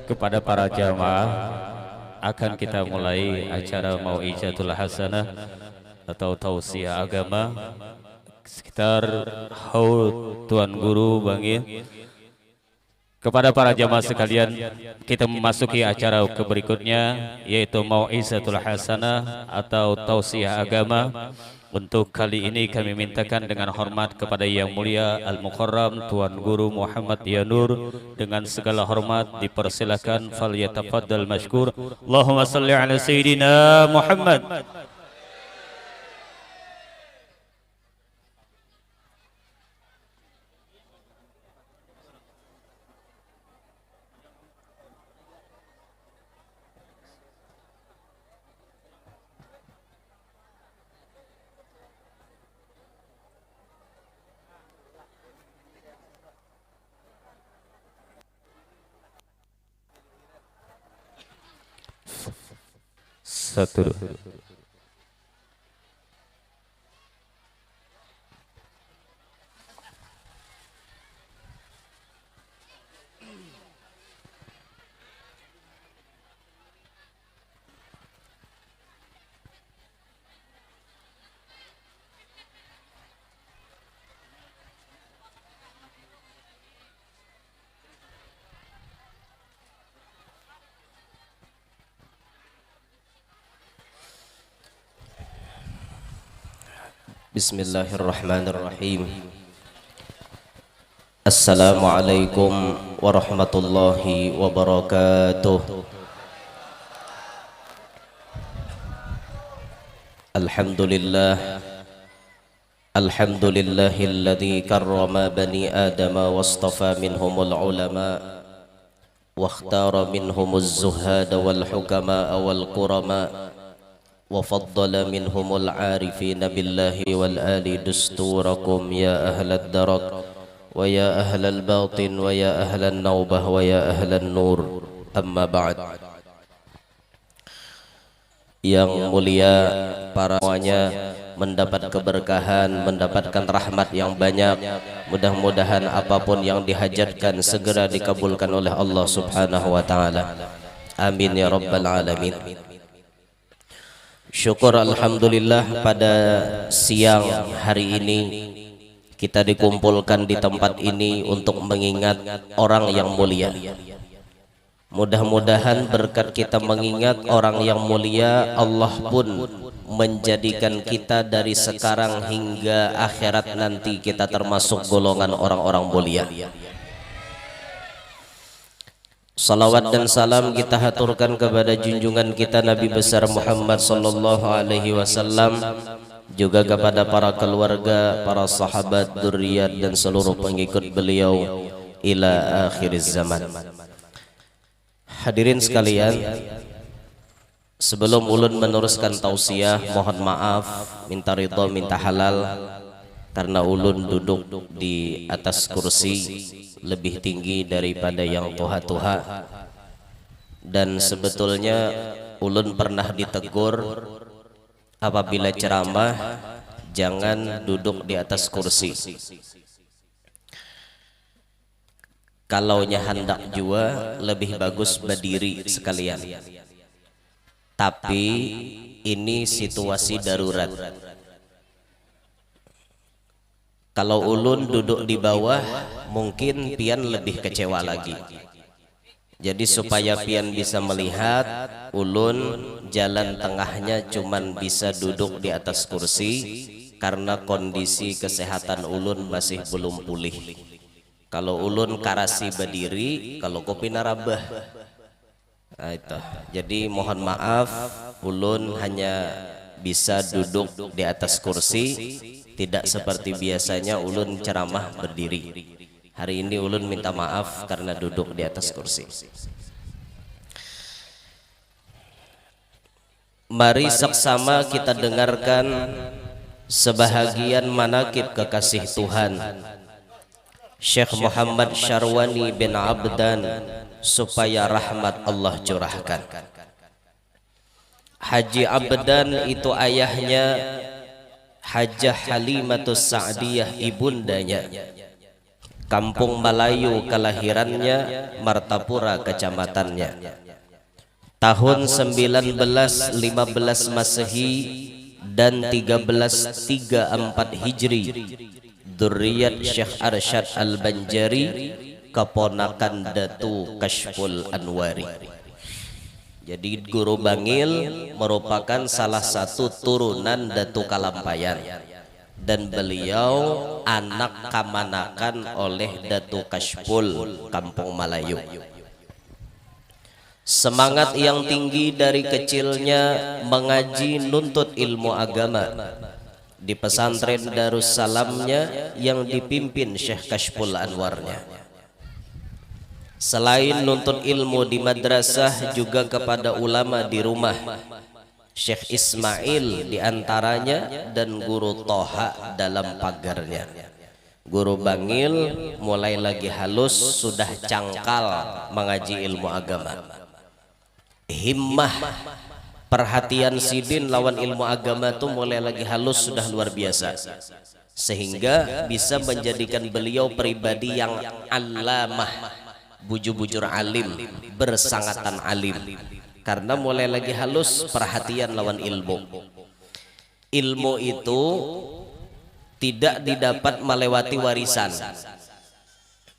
Kepada para jamaah akan kita mulai acara Mau'izatul Hasanah atau tausiah agama sekitar haul Tuan Guru Bangil. Kepada para jamaah sekalian, kita memasuki acara ke berikutnya, yaitu Mau'izatul Hasanah atau tausiah agama. Untuk kali ini kami mintakan dengan hormat kepada Yang Mulia Al-Mukarram Tuan Guru Muhammad Yanur, dengan segala hormat dipersilakan falyatafaddal mashkur. Allahumma salli ala Sayyidina Muhammad. Satu. Bismillahirrahmanirrahim. Assalamualaikum warahmatullahi wabarakatuh. Alhamdulillah, alhamdulillahilladzi karrama bani adama wastafa minhumul ulama wa ikhtara minhumuz zuhada wal hukama wal qurama وفضل منهم العارفين بالله والآل دستوركم يا أهل الدرك ويا أهل الباطن ويا أهل النوبة ويا أهل النور. أما بعد. Yang mulia para semuanya mendapat keberkahan, mendapatkan rahmat yang banyak. Mudah-mudahan apapun yang dihajatkan segera dikabulkan oleh Allah Subhanahu wa taala. Amin ya rabbal alamin. Syukur alhamdulillah, pada siang hari ini kita dikumpulkan di tempat ini untuk mengingat orang yang mulia. Mudah-mudahan berkat kita mengingat orang yang mulia, Allah pun menjadikan kita dari sekarang hingga akhirat nanti kita termasuk golongan orang-orang mulia. Salawat dan salam kita haturkan kepada junjungan kita Nabi besar Muhammad sallallahu alaihi wasallam, juga kepada para keluarga, para sahabat, dzurriyyat dan seluruh pengikut beliau ila akhir zaman. Hadirin sekalian, sebelum ulun meneruskan tausiah, mohon maaf, minta ridha, minta halal, karena ulun duduk di atas kursi lebih tinggi daripada yang tuha-tuha, dan sebetulnya ulun pernah ditegur apabila ceramah jangan duduk di atas kursi. Kalaunya hendak jua lebih bagus berdiri sekalian, tapi ini situasi darurat. Kalau ulun duduk di bawah, mungkin pian lebih kecewa lagi. Jadi supaya pian bisa melihat, ulun jalan tengahnya cuman bisa duduk di atas kursi, karena kondisi kesehatan ulun masih belum pulih. Kalau ulun karasi berdiri, kalau kopi narabah. Nah, itu. Jadi mohon maaf, ulun hanya bisa duduk di atas kursi. Tidak seperti biasanya ulun ceramah berdiri. Hari ini ulun minta maaf karena duduk di atas kursi. Mari saksama kita dengarkan sebahagian manaqib kekasih Tuhan Syekh Muhammad Syarwani bin Abdan, supaya rahmat Allah curahkan. Haji Abdan itu ayahnya Hajjah Halimatus Sa'diyah, ibundanya. Kampung Melayu kelahirannya, Martapura kecamatannya. Tahun 1915 Masehi dan 1334 Hijri, dzurriyyat Syekh Arsyad Al-Banjari, keponakan Datu Kashful Anwari. Jadi Guru Bangil merupakan salah satu turunan Datu Kalampayan, dan beliau anak kamanakan oleh Datu Kashful Kampung Melayu. Semangat yang tinggi dari kecilnya mengaji nuntut ilmu agama di pesantren Darussalamnya yang dipimpin Syekh Kashful Anwarnya. Selain nuntut ilmu di madrasah, juga kepada ulama di rumah, Syekh Ismail diantaranya, dan Guru Toha dalam pagarnya. Guru Bangil mulai lagi halus, sudah cangkal mengaji ilmu agama. Himmah, perhatian Sidin lawan ilmu agama tuh mulai lagi halus, sudah luar biasa, sehingga bisa menjadikan beliau pribadi yang alamah, bujur-bujur alim, bersangatan alim, karena mulai lagi halus perhatian lawan ilmu. Ilmu itu tidak didapat melewati warisan.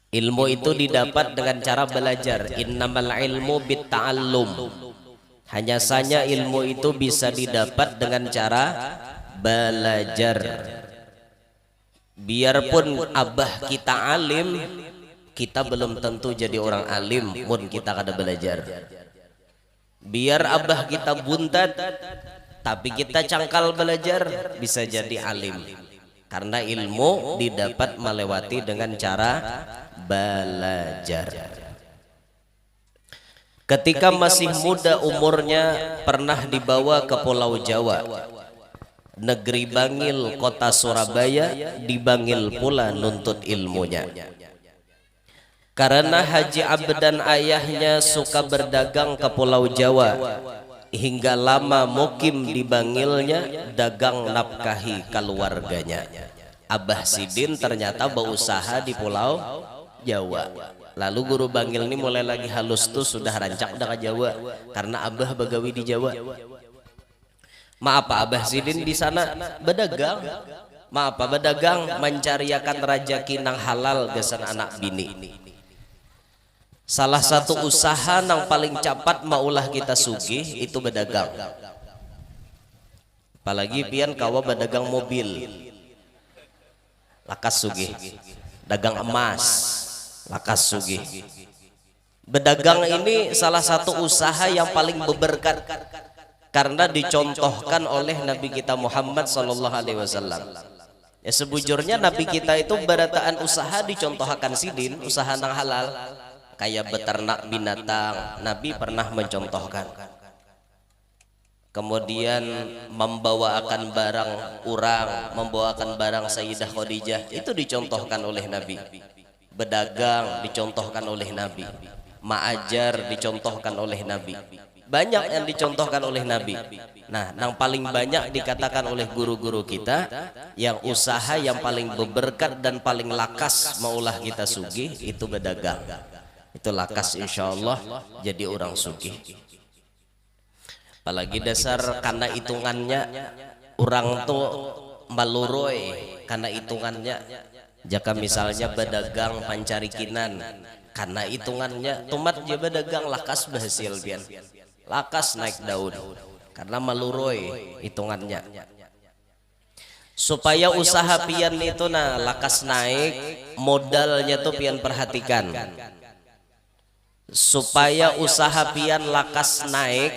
Ilmu itu didapat dengan cara belajar. Innamal ilmu bitta'allum. Hanya saja ilmu itu bisa didapat dengan cara belajar. Biarpun abah kita alim, kita belum tentu jadi orang alim mun kita kada belajar. Biar abah kita buntat, tapi kita cangkal belajar, bisa jadi alim. Karena ilmu didapat melewati dengan cara belajar. Ketika masih muda umurnya, pernah dibawa ke Pulau Jawa, negeri Bangil, kota Surabaya. Di Bangil pula nuntut ilmunya. Karena Haji Abdan ayahnya suka berdagang ke Pulau Jawa, hingga lama mukim di Bangilnya, dagang nafkahi keluarganya. Abah Sidin ternyata berusaha di Pulau Jawa. Lalu Guru Bangil ini mulai lagi halus tuh, sudah rancak dah ke Jawa, karena abah begawi di Jawa. Maaf Abah Sidin di sana berdagang, berdagang mencariakan rajaki nang halal gesan anak bini. Salah satu usaha nang paling cepat maulah kita sugih itu berdagang. Apalagi pian kawa berdagang mobil, lakas sugih. Dagang emas, lakas sugih. Berdagang ini salah satu usaha yang paling berberkat, karena dicontohkan oleh Nabi kita Muhammad SAW. Ya sebujurnya Nabi kita itu berataan usaha dicontohkan Sidin, usaha nang halal. Kayak beternak binatang, Nabi pernah mencontohkan. Kemudian membawakan barang orang, membawakan barang Sayyidah Khadijah, itu dicontohkan oleh Nabi. Berdagang dicontohkan oleh Nabi. Ma'ajar dicontohkan oleh Nabi. Banyak yang dicontohkan oleh Nabi. Nah, yang paling banyak dikatakan oleh guru-guru kita, yang usaha yang paling berberkat dan paling lakas maulah kita sugih itu berdagang. Itu lakas insyaallah jadi orang sugih. Apalagi dasar karena hitungannya orang tuh maluroi, karena hitungannya. Jika misalnya berdagang pancarikinan, karena hitungannya tumat dia berdagang lakas berhasil pian, lakas naik daun, karena maluroi hitungannya. Supaya usaha pian itu nah lakas naik, modalnya tuh pian perhatikan. Supaya usaha pian lakas naik,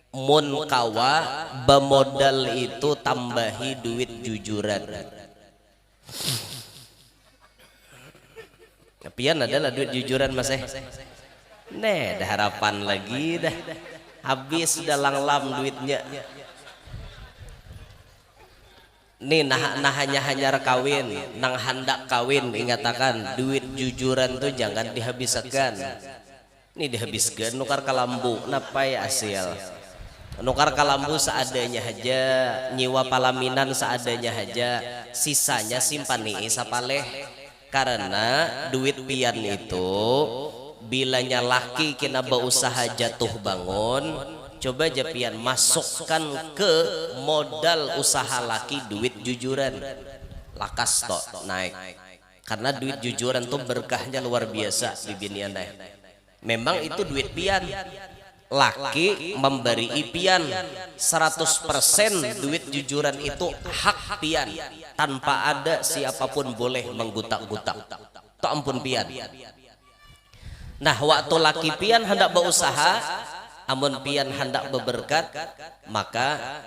mun kawa bemodal itu tambahi duit jujuran. Pian adalah duit jujuran mas Nih dah harapan lagi dah, habis dah langlam duitnya. Nih nah hanya kawin, nang hendak kawin, ingatakan duit jujuran tuh jangan dihabiskan. Nih dihabiskan nukar kalambu, napai asil. Nukar kalambu seadanya aja, nyiwa palaminan seadanya aja, sisanya simpan nih sapaleh. karena duit pian itu bilanya laki kena berusaha jatuh bangun, coba aja pian masukkan ke modal usaha laki duit jujuran, lakas tok naik. Karena duit jujuran tuh berkahnya luar biasa di binian. Memang itu duit pian, laki memberi pian 100% duit jujuran itu hak pian, tanpa ada siapapun boleh menggutak-gutak. Tak ampun pian. Nah, waktu laki pian hendak berusaha, amun pian hendak beberkat, maka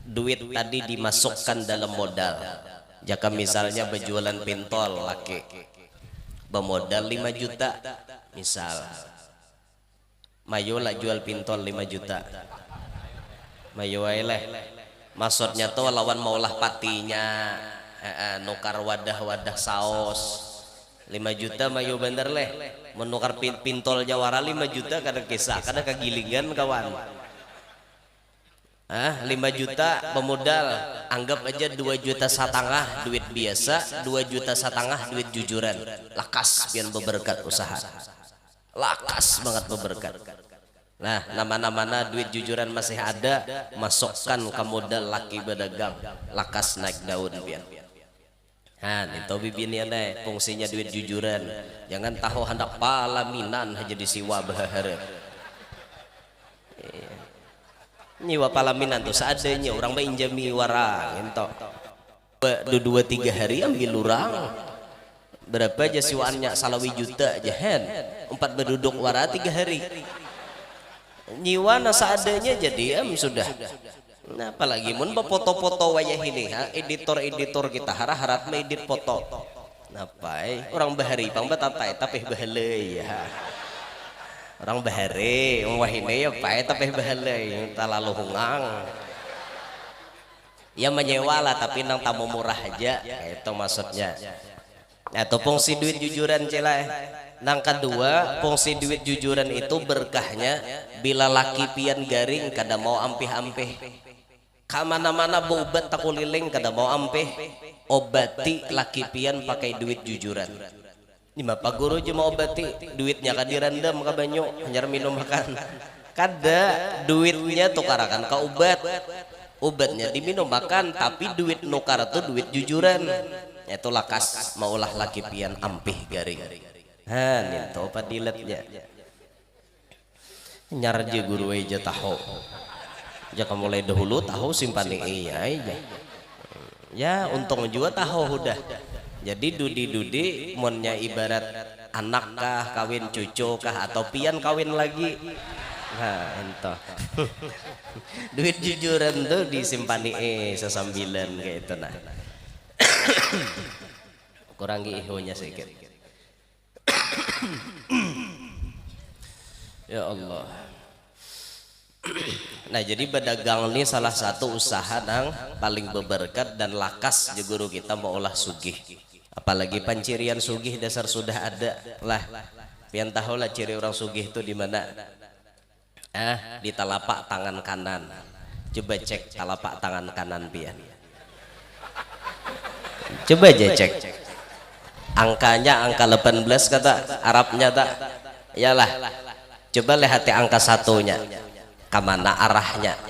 duit tadi dimasukkan dalam modal. Jika misalnya berjualan pintol laki bermodal 5 juta misal, mayo lah jual pintol 5 juta, mayo leh maksudnya tuh lawan maulah patinya, nukar wadah-wadah saus 5 juta mayo bener leh, menukar pintol jawara 5 juta kadang kisah kadang kegilingan kawan. 5 juta pemodal, anggap aja 2,5 juta duit biasa, 2,5 juta duit jujuran, lakas pian beberkat usaha, lakas banget beberkat. Nah, nama-nama duit jujuran masih ada, masukkan ke modal laki berdagang, lakas naik daun pian. Nah, itu bibinian deh fungsinya duit jujuran. Jangan tahu hendak palaminan aja disiwa berharap. Nyiwa palaminan tuh seadanya orang menjami warang ento 2-3 hari ambil lurang berapa aja siwaannya salawi juta aja hen 4 berduduk wara 3 hari nyiwa seadanya jadi sudah. Nah, apalagi mun foto-foto wayah ini editor kita harap edit foto napai orang bahari pang batatai tapi bahalai ya. Orang bahari, wah ini ya pak, tapi bahalai, terlalu hungang. Ya menyewa lah, tapi nang tamu murah aja, itu maksudnya. Atau fungsi duit jujuran celai. Nang kedua, fungsi duit jujuran itu berkahnya bila laki pian garing kada mau ampih-ampih. Kamana-mana berobat takuliling kada mau ampih, obati laki pian pakai duit jujuran. Ini bapak guru cuma obati duitnya kan direndam ke banyu hanya minum makan kada duitnya tukarakan ke obatnya diminum makan tapi duit nukar itu duit jujuran itu lakas maulah laki pian ampih garing. Itu padilatnya nyarje guru aja tahu jika mulai dahulu tahu simpan iya ya untung juga tahu udah. Jadi dudi-dudi monnya ibarat anak kah kawin cucu kah atau pian kawin lagi. Nah entah duit jujuran tuh disimpani sesambilan kayak itu nah. Kurangi ihonya sedikit. Ya Allah. Nah jadi berdagang ini salah satu usaha yang paling berberkat dan lakas di guru kita mau olah sugih. Apalagi pancirian sugih dasar sudah ada lah. Pian tahu lah ciri orang sugih itu di mana? Di telapak tangan kanan. Coba cek telapak tangan kanan pian. Coba aja cek. Angkanya angka 18 kata Arabnya tak? Iyalah. Coba lihat angka satunya. Kemana arahnya?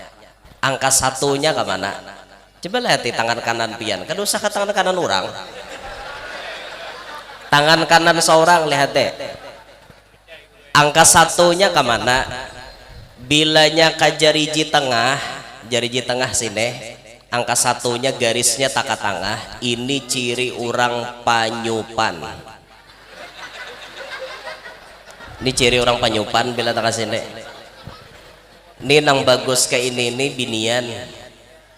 Angka satunya kemana? Coba lihat tangan kanan pian. Kan usah ke tangan kanan orang. Tangan kanan seorang lihat deh. Angka satunya kemana? Bilanya ke jariji tengah sini. Angka satunya garisnya tak ke tengah. Ini ciri orang panyupan. Ini ciri orang panyupan bila tak ke sini. Ini nang bagus kayak ini binian.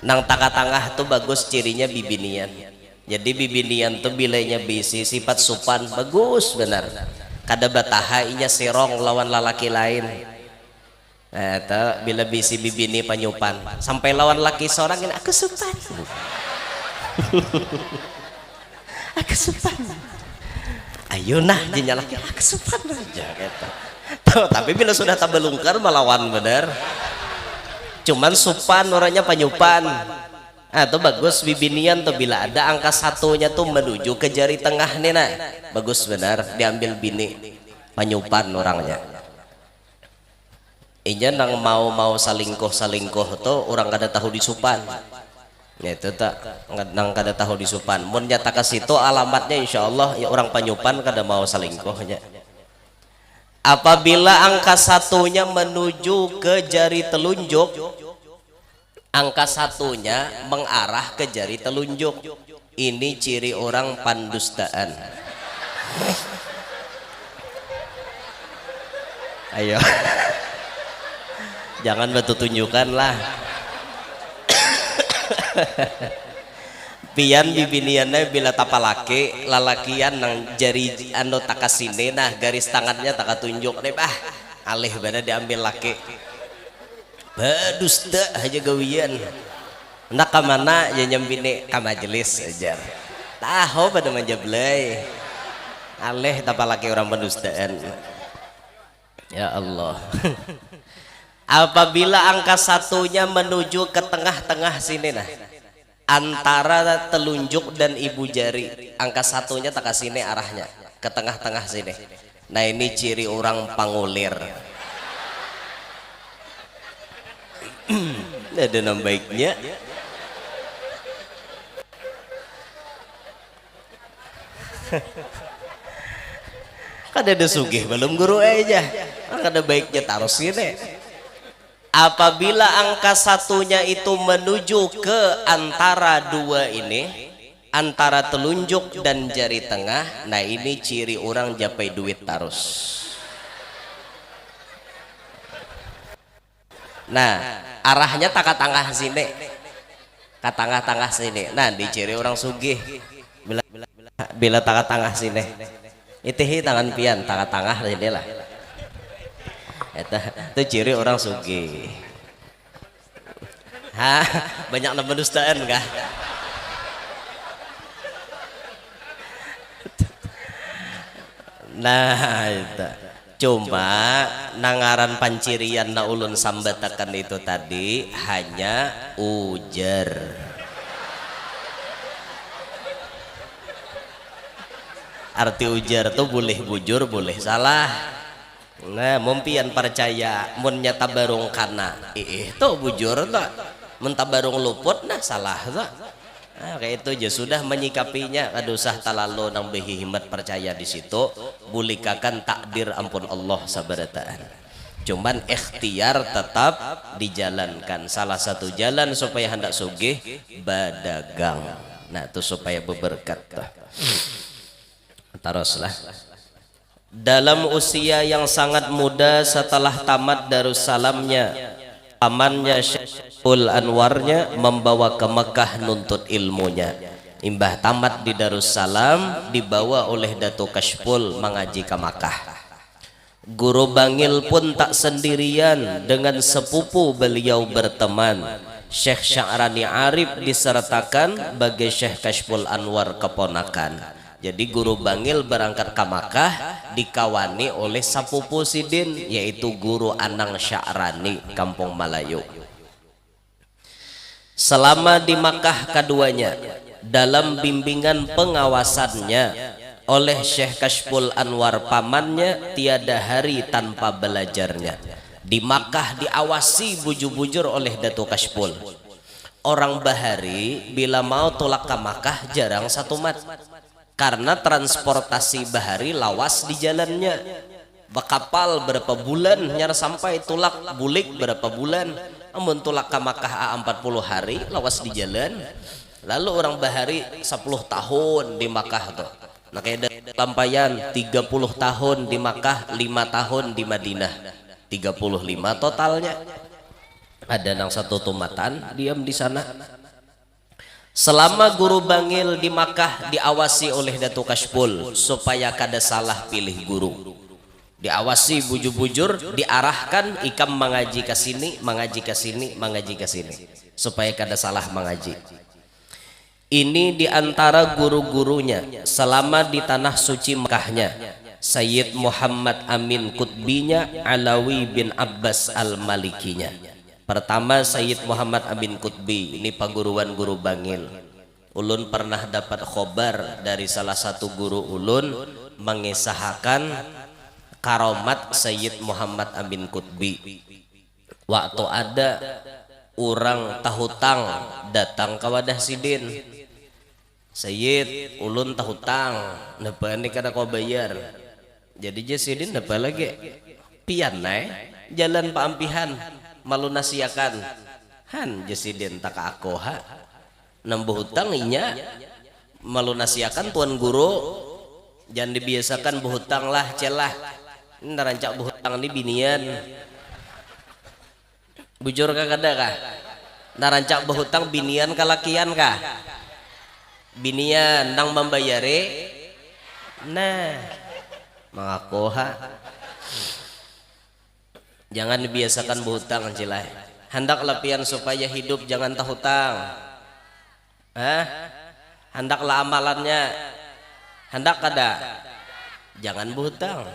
Nang tak ke tengah tuh bagus cirinya bibinian. Jadi bibinian tuh bilanya bisi sifat supan bagus benar. Kada batahainya serong lawan lalaki lain. Nah, bila bisi bibini panyupan sampai lawan laki seorang ini aku supan. Aku supan. Ayo nah jinya laki aku supan aja gitu. Tapi bila sudah tak belungkar melawan benar. Cuman supan orangnya panyupan. Tuh bagus bibinian tuh bila ada angka satunya tuh menuju ke jari tengah nih nah. Bagus benar diambil bini panyupan orangnya. Inya nang mau salingkuh tuh orang kada tahu disupan. Ya itu tak nang kada tahu disupan. Mun nyata ke situ alamatnya insyaallah ya orang panyupan kada mau salingkuhnya. Apabila angka satunya menuju ke jari telunjuk, angka satunya mengarah ke jari telunjuk, ini ciri orang pandustaan. Ayo jangan batu tunjukkan lah. Pian bibiniannya bila tapalake lalakian nang jari anu takasine nah garis tangannya taka tunjuk deh bah alih bana diambil laki badusta aja gawian nak kamana ya nyambine ka majelis ajar tahu pada manjablay alih tapalake orang pendustaan ya Allah. Apabila angka satunya menuju ke tengah-tengah sini nah antara telunjuk dan ibu jari, angka satunya tak sini arahnya ke tengah-tengah sini. Nah ini ciri orang pangulir. Ada nama baiknya. Kada ada sugih belum guru aja. Kada baiknya taruh sini. Apabila angka satunya itu menuju ke antara dua ini, antara telunjuk dan jari tengah, nah ini ciri orang japai duit tarus. Nah arahnya tak ke tengah sini, ke tengah-tengah sini. Nah di ciri orang sugih bila tak ke tengah sini, itihi tangan pian tak ke tengah sini lah. Itu ciri orang sugih. Banyak nama dustaan kah? Nah itu cuma nangaran pancirian na ulun sambatakan itu tadi hanya ujar. Arti ujar tuh boleh bujur boleh salah. Nah mumpian percaya mun nyata barung kana itu bujur tak mun tabarung luput nah salah tak. Nah, kayak itu aja sudah menyikapinya kadusah talalu nang behihimat percaya di situ bulikakan takdir ampun Allah sabarataan. Cuman ikhtiar tetap dijalankan. Salah satu jalan supaya hendak sugih badagang. Nah itu supaya berberkat. Teruslah. Dalam usia yang sangat muda setelah tamat Darussalamnya, pamannya Syekhul Anwarnya membawa ke Mekah nuntut ilmunya. Imbah tamat di Darussalam dibawa oleh Dato Kashful mengaji ke Mekah. Guru Bangil pun tak sendirian, dengan sepupu beliau berteman. Syekh Sya'rani Arif disertakan bagi Syekh Kashful Anwar keponakan. Jadi guru Bangil berangkat ke Makkah dikawani oleh sapupu sidin yaitu guru Anang Sya'rani Kampung Melayu. Selama di Makkah keduanya dalam bimbingan pengawasannya oleh Syekh Kashful Anwar pamannya tiada hari tanpa belajarnya. Di Makkah diawasi bujur-bujur oleh Dato Kashful. Orang bahari bila mau tolak ke Makkah jarang satu mat. Karena transportasi bahari lawas di jalannya. Bakapal berapa bulan nyar sampai tolak bulik berapa bulan. Amun tolak ke Makkah 40 hari lawas di jalan. Lalu orang bahari 10 tahun di Makkah tuh. Nah kayak lampayan 30 tahun di Makkah, 5 tahun di Madinah. 35 totalnya. Ada nang satu tumatan diam di sana. Selama guru Bangil di Makkah diawasi oleh Dato Kashful supaya kada salah pilih guru. Diawasi bujur-bujur, diarahkan ikam mengaji ke sini, mengaji ke sini, mengaji ke sini supaya kada salah mengaji. Ini diantara guru-gurunya selama di tanah suci Mekahnya. Sayyid Muhammad Amin Qutbinya, Alawi bin Abbas Al-Malikinya. Pertama Sayyid Muhammad Amin Qutbi, ini paguruan guru Bangil. Ulun pernah dapat khobar dari salah satu guru ulun mengisahkan karomat Sayyid Muhammad Amin Qutbi. Waktu ada orang tahutang datang ke wadah sidin, Sayyid ulun tahutang napa ini kada kau bayar. Jadi je sidin napa lagi pian jalan paampihan malu nasiakan han jesidin tak aku ha nembuh hutang inya malu nasiakan tuan guru jangan dibiasakan berhutang lah celah ini rancak berhutang ini binian bujur kah kada kah narancak berhutang binian kalakian kah binian nang membayare nah mengaku ha jangan dibiasakan berhutang cilai. Hendaklah pian supaya hidup jangan tahutang. Hendaklah amalannya. Hendak kada. Jangan berhutang.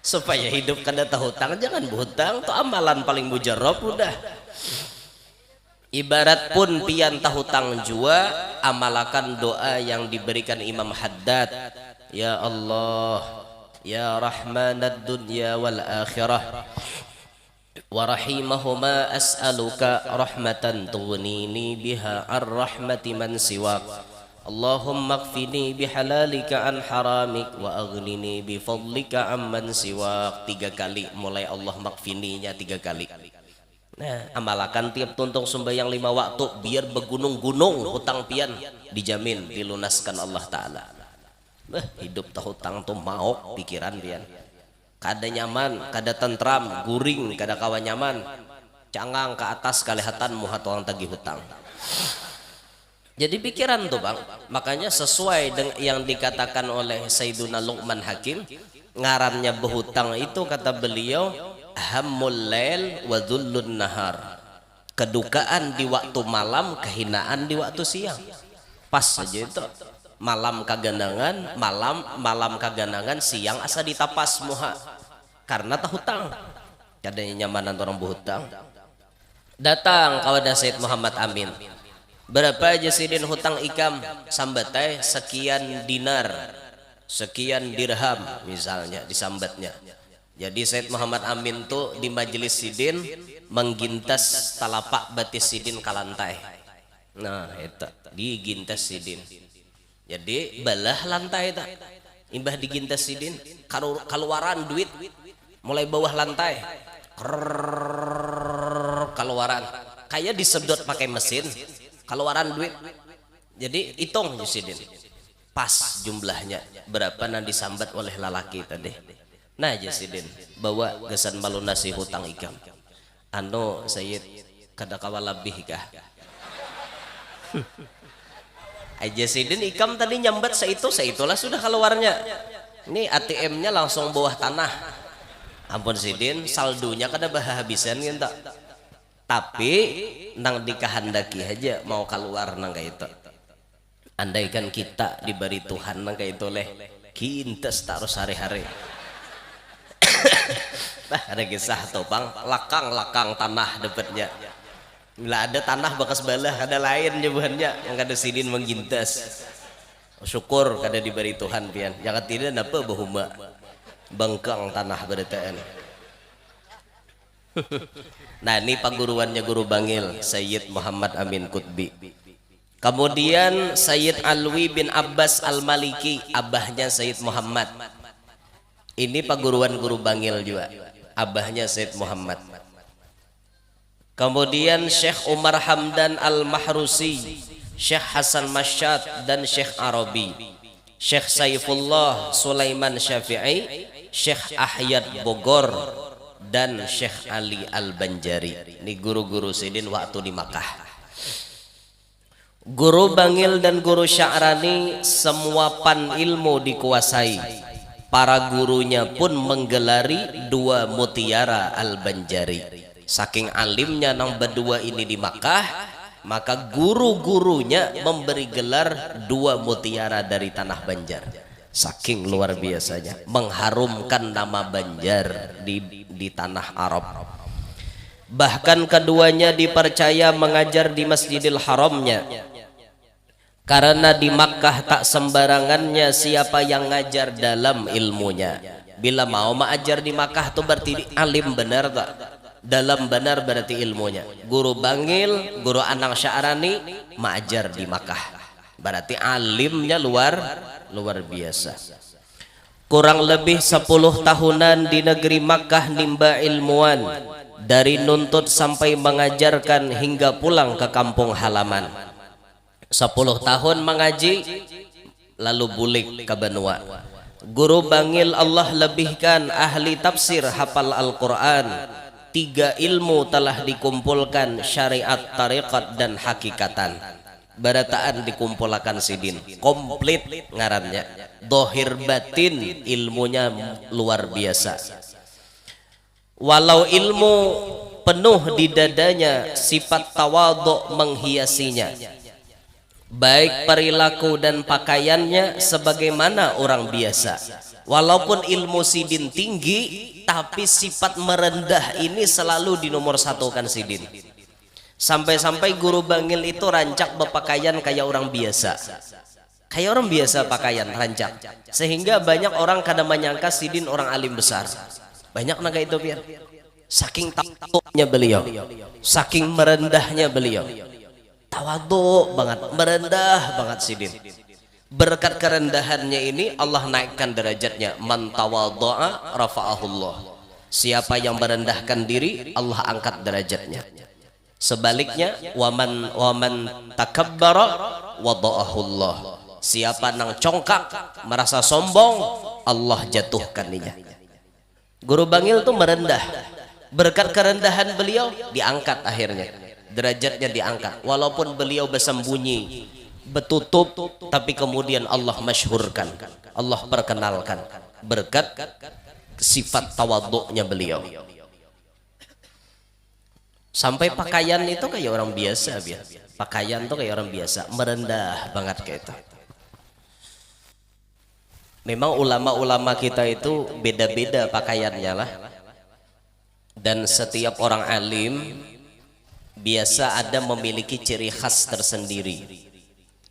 Supaya hidup kada tahutang jangan berhutang. Itu amalan paling mujarab udah. Ibarat pun pian tahutang jua, amalakan doa yang diberikan Imam Haddad. Ya Allah, Ya Rahmanad Dunya wal Akhirah wa rahimahuma as'aluka rahmatan tughnini biha ar-rahmati man siwak Allahumma kfini bihalalika an haramik wa aghnini bifadlika amman siwak. 3 kali mulai Allah makfininya 3 kali. Nah amalakan tiap tuntung sembahyang 5 waktu biar bergunung-gunung hutang pian dijamin dilunaskan Allah Ta'ala. Hidup tahutang tuh mau pikiran pian kada nyaman kada tentram guring kada kawan nyaman cangang ke atas kalihatan muhat orang tagih hutang. Jadi pikiran tuh bang, makanya sesuai dengan yang dikatakan oleh Sayyiduna Luqman Hakim ngarannya berhutang itu kata beliau hammul lail wa dhullun nahar, kedukaan di waktu malam kehinaan di waktu siang. Pas saja itu malam kagandangan malam kagandangan siang asa ditapas muha karena tahutang kadanya nyamanan orang berhutang. Datang kawadah Sayyid Muhammad Amin, berapa aja sidin hutang ikam sambatai sekian dinar sekian dirham misalnya disambatnya. Jadi Sayyid Muhammad Amin tuh di majelis sidin menggintas talapak batis sidin ke lantai. Nah itu digintas sidin. Jadi balah lantai tak imbah digintas sidin keluaran duit mulai bawah lantai keluaran kayak disedot pakai mesin keluaran duit. Jadi hitung sidin pas jumlahnya berapa nanti disambat oleh lalaki tadi. Nah sidin bawa gesan malunasi hutang ikam anu Sayyid kada kawa lebih kah aja sidin ikam tadi nyambat seitulah sudah keluarnya. Ini ATM-nya langsung bawah tanah. Ampun sidin saldonya kada bahabisan gitu. Tapi nang dikahandaki aja mau keluar nang kayak itu. Andaikan kita diberi Tuhan nang kayak itu leh kintes terus hari-hari. Bah ada kisah topang lakang tanah dapatnya. Bila ada tanah bekas balah ada lain jawabannya yang kada sidin menggintas. Syukur kada diberi Tuhan pian. Jangan tidak napa bahuma bengkang tanah beritaan. Nah ini paguruannya guru Bangil Sayyid Muhammad Amin Qutbi. Kemudian Sayyid Alwi bin Abbas Al-Maliki abahnya Sayyid Muhammad. Ini paguruan guru Bangil juga abahnya Sayyid Muhammad. Kemudian Syekh Umar Hamdan Al-Mahrusi, Syekh Hasan Masyad dan Syekh Arabi, Syekh Saifullah Sulaiman Syafi'i, Syekh Ahyad Bogor dan Syekh Ali Al-Banjari. Ini guru-guru sidin waktu di Makkah. Guru Bangil dan guru Sya'rani semua pan ilmu dikuasai. Para gurunya pun menggelari 2 mutiara Al-Banjari. Saking alimnya nang berdua ini di Makkah, maka guru-gurunya memberi gelar 2 mutiara dari tanah Banjar. Saking luar biasanya mengharumkan nama Banjar di tanah Arab. Bahkan keduanya dipercaya mengajar di Masjidil Haramnya, karena di Makkah tak sembarangannya siapa yang ngajar dalam ilmunya. Bila mau mengajar di Makkah tuh berarti alim benar tak? Dalam benar berarti ilmunya. Guru Bangil, guru Anang Sya'rani mengajar di Makkah, berarti alimnya luar biasa. Kurang lebih 10 tahunan di negeri Makkah nimba ilmuwan, dari nuntut sampai mengajarkan hingga pulang ke kampung halaman. 10 tahun mengaji lalu bulik ke benua. Guru Bangil Allah lebihkan ahli tafsir, hafal Al-Quran. 3 ilmu telah dikumpulkan, syariat, tariqat dan hakikatan. Barataan dikumpulkan sidin komplit ngarannya, dohir batin ilmunya luar biasa. Walau ilmu penuh di dadanya, sifat tawadhu menghiasinya, baik perilaku dan pakaiannya sebagaimana orang biasa. Walaupun ilmu sidin tinggi, tapi sifat merendah ini selalu dinomor satukan sidin. Sampai-sampai guru Bangil itu rancak berpakaian kayak orang biasa, kayak orang biasa pakaian rancak, sehingga banyak orang kadang menyangka sidin orang alim besar. Banyak naga itu biar saking tawadhunya beliau, saking merendahnya beliau, tawadhu banget, merendah banget sidin. Berkat kerendahannya ini Allah naikkan derajatnya. Man tawadhu'a rafa'ahullah. Siapa yang merendahkan diri, Allah angkat derajatnya. Sebaliknya, waman takabbara wada'ahullah. Siapa nang congkak merasa sombong, Allah jatuhkan dia. Guru Bangil tuh merendah. Berkat kerendahan beliau diangkat, akhirnya derajatnya diangkat. Walaupun beliau bersembunyi, betutup, tapi kemudian Allah masyhurkan, Allah perkenalkan berkat sifat tawadhu'nya beliau. Sampai pakaian itu kayak orang biasa, biar pakaian tuh kayak orang biasa, merendah banget kayak itu. Memang ulama-ulama kita itu beda-beda pakaiannya lah, dan setiap orang alim biasa ada memiliki ciri khas tersendiri,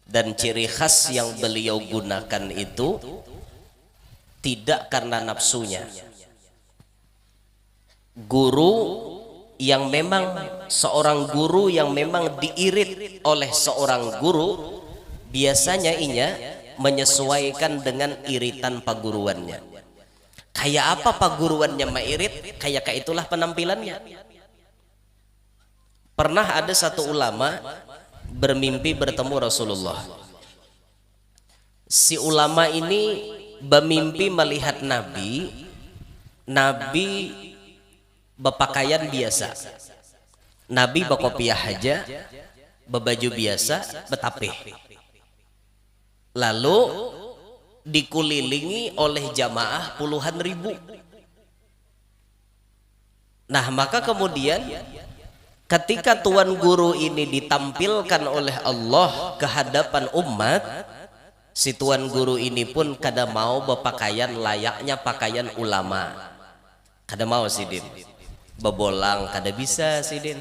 dan ciri khas yang beliau gunakan itu tidak karena nafsunya. Seorang guru yang memang diirit oleh seorang guru, biasanya inya menyesuaikan dengan iritan paguruannya. Kayak apa paguruannya mairit, kayak itulah penampilannya. Pernah ada satu ulama bermimpi bertemu Rasulullah. Si ulama ini bermimpi melihat Nabi berpakaian biasa, Nabi berkopiah aja, berbaju biasa, betapih, lalu dikelilingi oleh jamaah puluhan ribu. Nah, maka kemudian ketika tuan guru ini ditampilkan oleh Allah ke hadapan umat, si tuan guru ini pun kada mau berpakaian layaknya pakaian ulama. Kada mau sidin bebolang, kada bisa sidin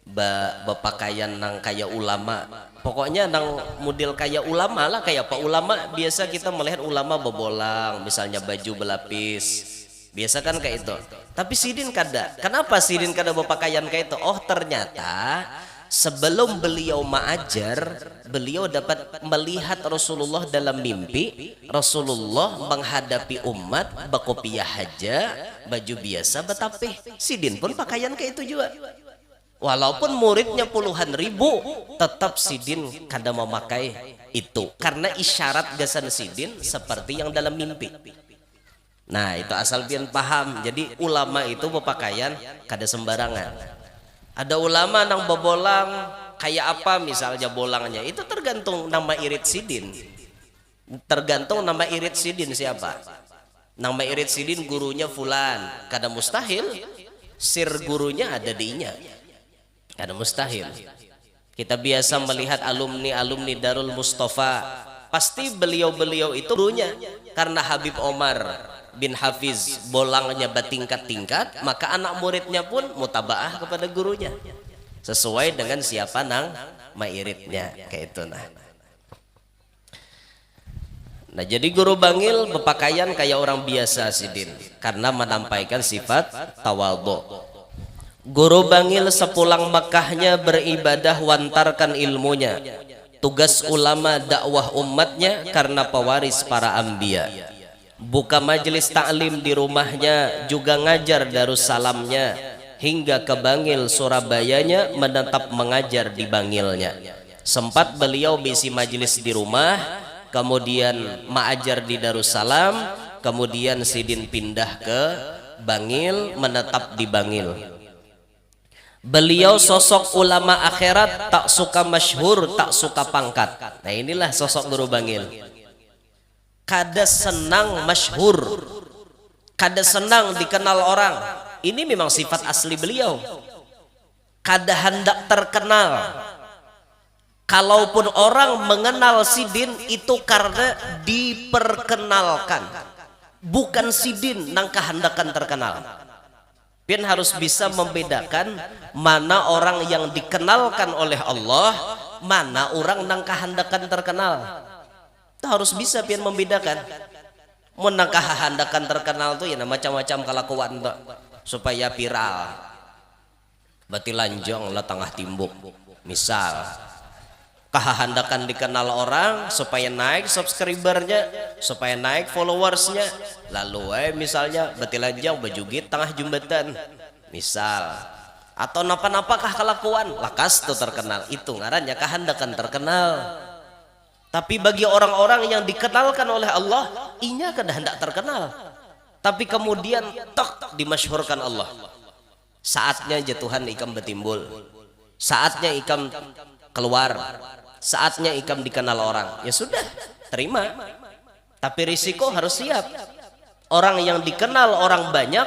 berpakaian nang kayak ulama. Pokoknya nang model kayak ulama lah, kayak apa ulama biasa kita melihat ulama bebolang, misalnya baju berlapis, biasa kan kayak itu. Tapi sidin kada. Kenapa sidin kada berpakaian kayak itu? Oh, ternyata sebelum beliau mengajar, beliau dapat melihat Rasulullah dalam mimpi. Rasulullah menghadapi umat berkopiah aja, baju biasa betapih. Sidin pun pakaian kayak itu juga. Walaupun muridnya puluhan ribu, tetap sidin kada memakai itu, karena isyarat gasan sidin seperti yang dalam mimpi. Nah, itu asal pian paham. Jadi ulama itu berpakaian kada sembarangan. Ada ulama nang bebolang kayak apa misalnya bolangnya, itu tergantung nama irit sidin. Tergantung nama irit sidin siapa. Nama irit sidin gurunya fulan, kada mustahil sir gurunya ada dinya. Kada mustahil. Kita biasa melihat alumni Darul Mustafa, pasti beliau-beliau itu gurunya, karena Habib Omar bin Hafiz bolangnya bertingkat-tingkat, maka anak muridnya pun mutabaah kepada gurunya sesuai dengan siapa nang mairitnya kayak itu. Nah jadi guru bangil berpakaian kayak orang biasa sidin karena menampaikan sifat tawadhu. Guru bangil sepulang Makkahnya beribadah wantarkan ilmunya. Tugas ulama dakwah umatnya karena pewaris para anbiya. Buka majelis taklim di rumahnya, juga ngajar Darussalamnya, hingga ke Bangil Surabayanya menetap mengajar di Bangilnya. Sempat beliau bisi majelis di rumah, kemudian mengajar di Darussalam, kemudian sidin pindah ke Bangil, menetap di Bangil. Beliau sosok ulama akhirat, tak suka masyhur, tak suka pangkat. Nah inilah sosok guru Bangil. Kada senang masyhur, kada senang dikenal orang. Ini memang sifat asli beliau. Kada hendak terkenal. Kalaupun orang mengenal sidin itu karena diperkenalkan, bukan sidin nang kehendakan terkenal. Pian harus bisa membedakan mana orang yang dikenalkan oleh Allah, mana orang nang kehendakan terkenal. Itu harus bisa pian membedakan. Mun nang kehendakan terkenal tuh ya macam-macam kelakuan tuh supaya viral. Berarti lanjong lah tengah timbuk. Misal kehendakan dikenal orang supaya naik subscribernya, supaya naik followersnya, lalu misalnya betilanjang bejugit tengah jembatan misal, atau napa-napakah kelakuan lakas tuh terkenal, itu ngarannya kehendakan terkenal. Tapi bagi orang-orang yang dikenalkan oleh Allah, inya kada hendak terkenal, tapi kemudian tok dimasyhurkan Allah, saatnya jatuhan ikam betimbul, saatnya ikam keluar, saatnya ikam dikenal orang, ya sudah terima, tapi risiko harus siap. Orang yang dikenal orang banyak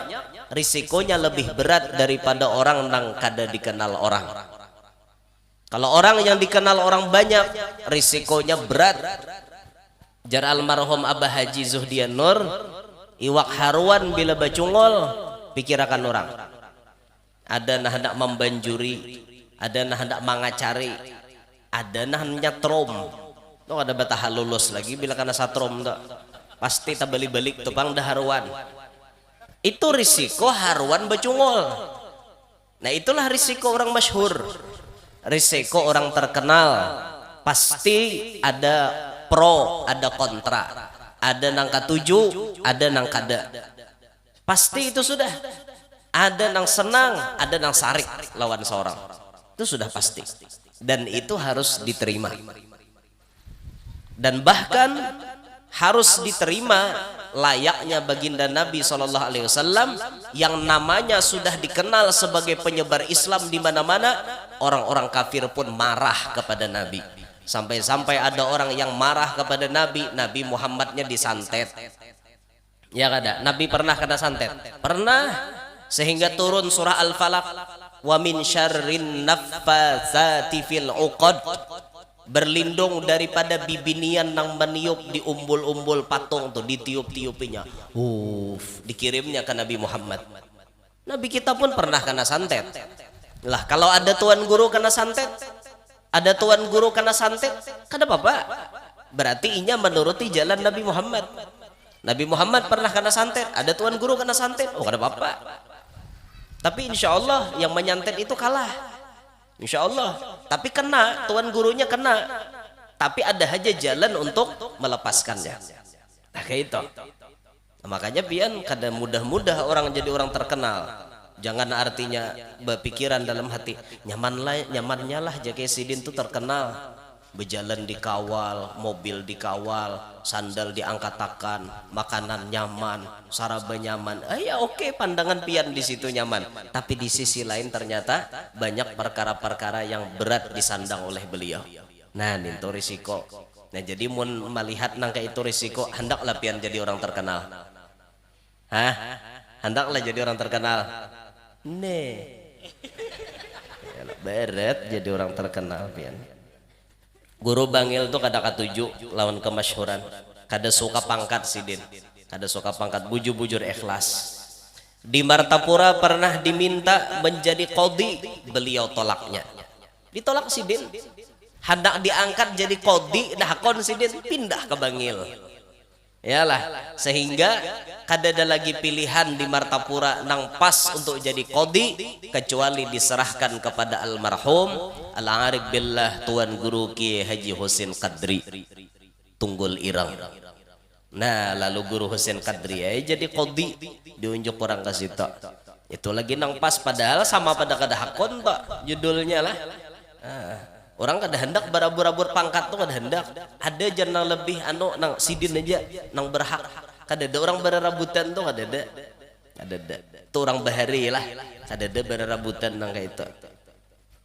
risikonya lebih berat daripada orang yang kada dikenal orang. Kalau orang yang dikenal orang banyak risikonya berat. Jar almarhum Abah Haji Zuhdian Nur, iwak haruan bila bacungol pikirakan orang, ada nah hendak membanjuri, ada nah hendak mangacari, ada nah nyatrom tuh, ada batah lulus lagi bila karena satrom tuh pasti tak balik-balik tupang dah haruan. Itu risiko haruan bacungol. Nah itulah risiko orang masyhur, risiko orang terkenal. Pasti ada pro, ada kontra, ada nang katuju, ada nang kada. Pasti itu sudah. Ada nang senang, ada nang sarik lawan seorang. Itu sudah pasti. Dan itu harus diterima. Dan bahkan harus diterima layaknya baginda Nabi SAW yang namanya sudah dikenal sebagai penyebar Islam di mana-mana. Orang-orang kafir pun marah kepada Nabi. Sampai-sampai ada orang yang marah kepada Nabi, Nabi Muhammadnya disantet. Ya kada? Nabi pernah kena santet? Pernah. Sehingga turun surah Al-Falaq, wa min syarrin naffatsati fil uqad, berlindung daripada bibinian nang meniup di umbul-umbul patung tuh, ditiup-tiupinya. Dikirimnya ke Nabi Muhammad. Nabi kita pun pernah kena santet. Lah kalau ada tuan guru kena santet, ada tuan guru kena santet, kada apa-apa. Berarti inya menuruti jalan Nabi Muhammad. Nabi Muhammad pernah kena santet, ada tuan guru kena santet, kada apa-apa. Tapi insya Allah yang menyantet itu kalah, insya Allah. Tapi kena, tuan gurunya kena, tapi ada aja jalan untuk melepaskannya. Nah kayak itu. Nah, makanya pian kada mudah-mudah orang jadi orang terkenal. Jangan artinya berpikiran dalam hati nyamannya lah jake sidin tuh terkenal, berjalan dikawal, mobil dikawal, sandal diangkatakan, makanan nyaman, saraba nyaman. Ya oke, pandangan pian di situ nyaman. Tapi di sisi lain ternyata banyak perkara-perkara yang berat disandang oleh beliau. Nah, itu risiko. Nah, jadi mun melihat nangka itu risiko, hendaklah pian jadi orang terkenal. Hendaklah jadi orang terkenal. Beret jadi orang terkenal pian. Guru bangil tuh kada katuju lawan kemasyhuran, kada suka pangkat sidin. Ada suka pangkat bujur-bujur ikhlas. Di Martapura pernah diminta menjadi qadhi, beliau tolaknya. Ditolak sidin. Hendak diangkat jadi qadhi, dah kon sidin pindah ke Bangil. Yalah, sehingga kadada lagi pilihan di Martapura nang pas untuk jadi qadhi kecuali diserahkan kepada almarhum Al-Arif Billah Tuan Guru Kiai Haji Husin Qadri Tunggul Irang. Nah, lalu Guru Husin Qadri jadi qadhi, diunjuk orang ke situ. Itu lagi nang pas, padahal sama pada kada hakon tak judulnya lah. Orang kada hendak barabur-barabur pangkat tuh kada hendak. Ada jenang lebih nang sidin aja nang berhak. Kada ada orang berarabutan tuh kada ada. Kada ada. Itu orang bahari lah. Kada ada berarabutan nang kayak itu.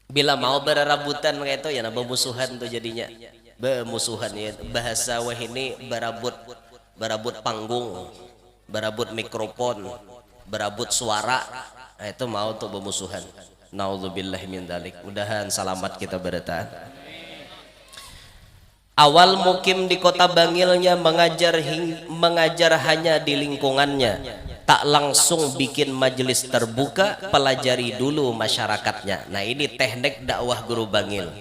Bila mau berarabutan kayak itu ya nambah musuhan tuh jadinya. Bemusuhan ya, bahasa wah ini barabut panggung, barabut mikrofon, barabut suara. Nah, itu mau tuh bermusuhan. Naudzubillah min dzalik. Mudahan selamat kita bertahan. Awal mukim di kota Bangilnya mengajar hanya di lingkungannya. Tak langsung bikin majelis terbuka, pelajari dulu masyarakatnya. Nah, ini teknik dakwah Guru Bangil.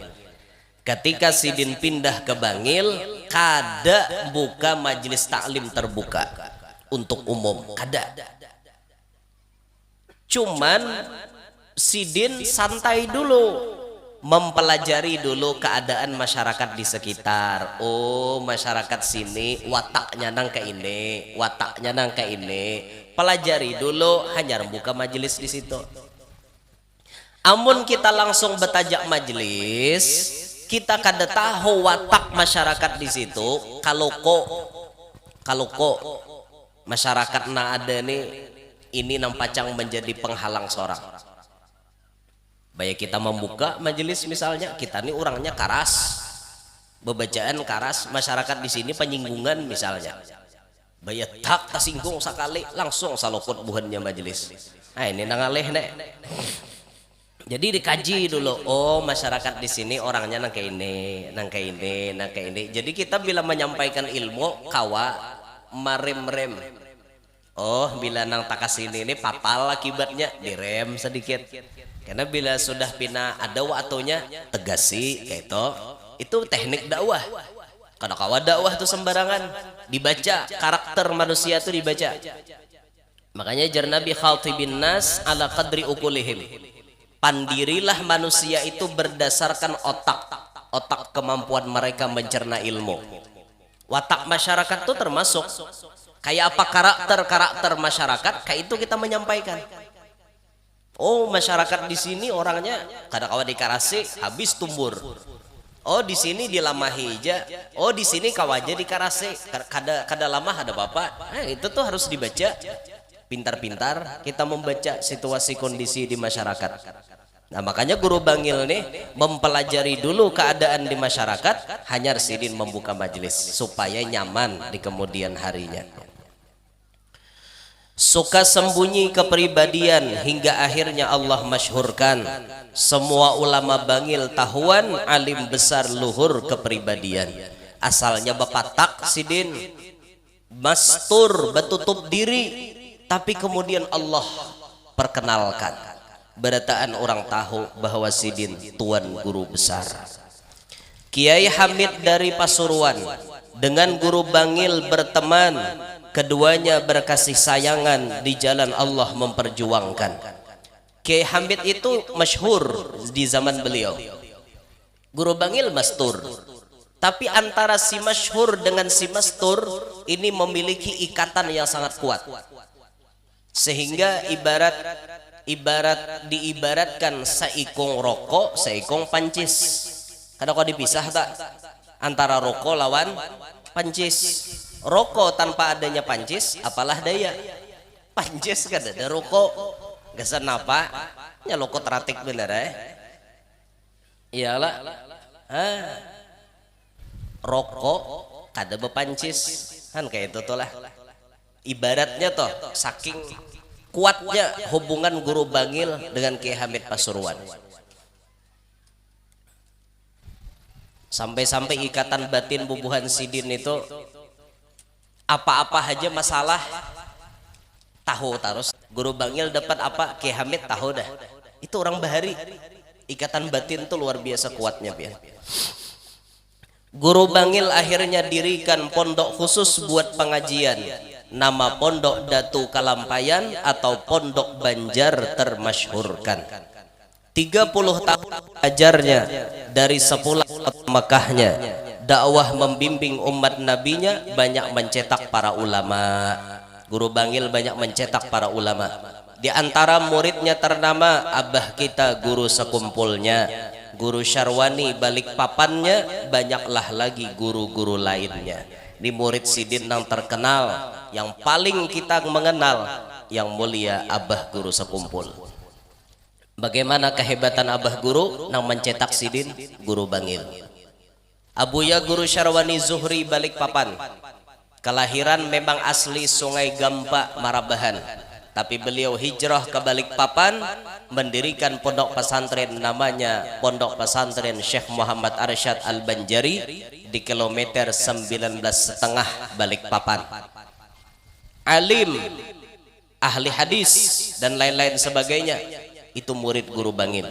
Ketika sidin pindah ke Bangil, kada buka majelis taklim terbuka untuk umum, kada. Cuman sidin santai dulu, mempelajari dulu keadaan masyarakat di sekitar. Oh, masyarakat sini wataknya nang ke ini, wataknya nang ke ini. Pelajari dulu, hanya buka majelis di situ. Amun kita langsung bertajak majelis, kita kada tahu watak masyarakat di situ. Kalau kok masyarakat na ada nih, ini nampacang menjadi penghalang seorang. Baik kita membuka majelis misalnya, kita nih orangnya karas, bebacaan karas, masyarakat di sini penyinggungan misalnya. Baik tak tersinggung sekali, langsung salokot buhannya majelis. Nah, ini nangaleh nek. Jadi dikaji dulu. Oh, masyarakat di sini orangnya nang kayak ini, nang kayak ini, nang kayak ini. Jadi kita bila menyampaikan ilmu kawa marem-rem. Oh, bila nang takas ini papal akibatnya direm sedikit. Karena bila sudah pina ada waktunya tegasi kayak itu teknik dakwah. Karena kawa dakwah itu sembarangan, dibaca karakter manusia itu dibaca. Makanya jar Nabi khatibin nas ala qadri ukulihim. Pandirilah manusia itu berdasarkan otak kemampuan mereka mencerna ilmu. Watak masyarakat itu termasuk kayak apa karakter masyarakat, kayak itu kita menyampaikan. Oh, masyarakat di sini orangnya kadang kawa dikarasi habis tumbur. Oh, di sini dilamahi aja. Oh, di sini kawaja dikarasi kada lama ada bapak. Nah, itu tuh harus dibaca. Pintar-pintar kita membaca situasi kondisi di masyarakat. Nah, makanya Guru Bangil nih mempelajari dulu keadaan di masyarakat, hanya sidin membuka majelis supaya nyaman di kemudian harinya. Suka sembunyi kepribadian hingga akhirnya Allah masyhurkan. Semua ulama Bangil tahuan alim besar luhur kepribadian. Asalnya bapak tak sidin mastur bertutup diri, tapi kemudian Allah perkenalkan. Berataan orang tahu bahwa sidin tuan guru besar. Kiai Hamid dari Pasuruan dengan Guru Bangil berteman. Keduanya berkasih sayangan di jalan Allah memperjuangkan. Kiai Hamid itu masyhur di zaman beliau. Guru Bangil mastur. Tapi antara si masyhur dengan si mastur ini memiliki ikatan yang sangat kuat. Sehingga diibaratkan seikung rokok, seikung pancis. Kadang kau dipisah tak antara rokok lawan pancis. Rokok tanpa adanya pancis apalah daya. Pancis kan ada rokok gasan apa nya rokok teratik bener iyalah rokok kada bepancis kan kayak itu tuh lah ibaratnya toh saking kuatnya hubungan Guru Bangil dengan Kiai Hamid Pasuruan. Sampai-sampai ikatan batin bubuhan sidin itu apa-apa aja masalah tahu terus. Guru Bangil dapat apa, Ki Hamid tahu dah. Itu orang Bahari, ikatan batin tuh luar biasa kuatnya pian. Guru Bangil akhirnya dirikan pondok khusus buat pengajian, nama Pondok Datu Kalampayan atau Pondok Banjar termasyhurkan. 30 tahun ajarnya dari sepulang Mekahnya, dakwah membimbing umat nabinya, banyak mencetak para ulama. Guru Bangil banyak mencetak para ulama. Di antara muridnya ternama abah kita guru sekumpulnya, Guru Syarwani Balikpapannya, banyaklah lagi guru-guru lainnya. Di murid Sidin yang terkenal, yang paling kita mengenal, yang mulia abah guru sekumpul. Bagaimana kehebatan abah guru yang mencetak Sidin? Guru Bangil. Abuya Guru Syarwani Zuhri Balikpapan, kelahiran memang asli Sungai Gampa Marabahan, tapi beliau hijrah ke Balikpapan, mendirikan pondok pesantren namanya Pondok Pesantren Syekh Muhammad Arsyad Al-Banjari di kilometer 19,5 Balikpapan. Alim, ahli hadis dan lain-lain sebagainya, itu murid Guru Bangil.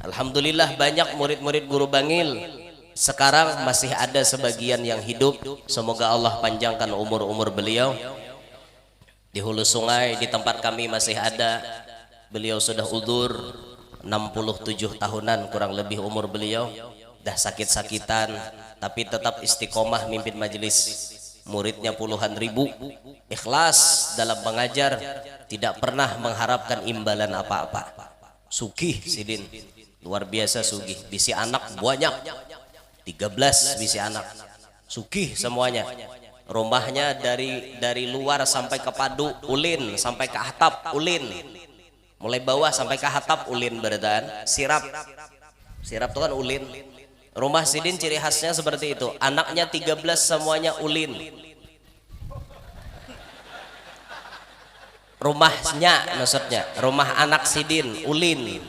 Alhamdulillah banyak murid-murid Guru Bangil. Sekarang masih ada sebagian yang hidup. Semoga Allah panjangkan umur-umur beliau. Di hulu sungai di tempat kami masih ada. Beliau sudah udur 67 tahunan kurang lebih umur beliau. Dah sakit-sakitan, tapi tetap istiqomah mimpin majelis. Muridnya puluhan ribu, ikhlas dalam mengajar, tidak pernah mengharapkan imbalan apa-apa. Sugih Sidin, luar biasa sugih. Bisi anak banyak, 13 bisi anak, sugih semuanya. Rumahnya dari luar sampai ke padu ulin, sampai ke atap ulin, mulai bawah sampai ke atap ulin berdan. Sirap itu kan ulin. Rumah Sidin ciri khasnya seperti itu. Anaknya 13 semuanya ulin. Rumahnya maksudnya, rumah anak Sidin ulin.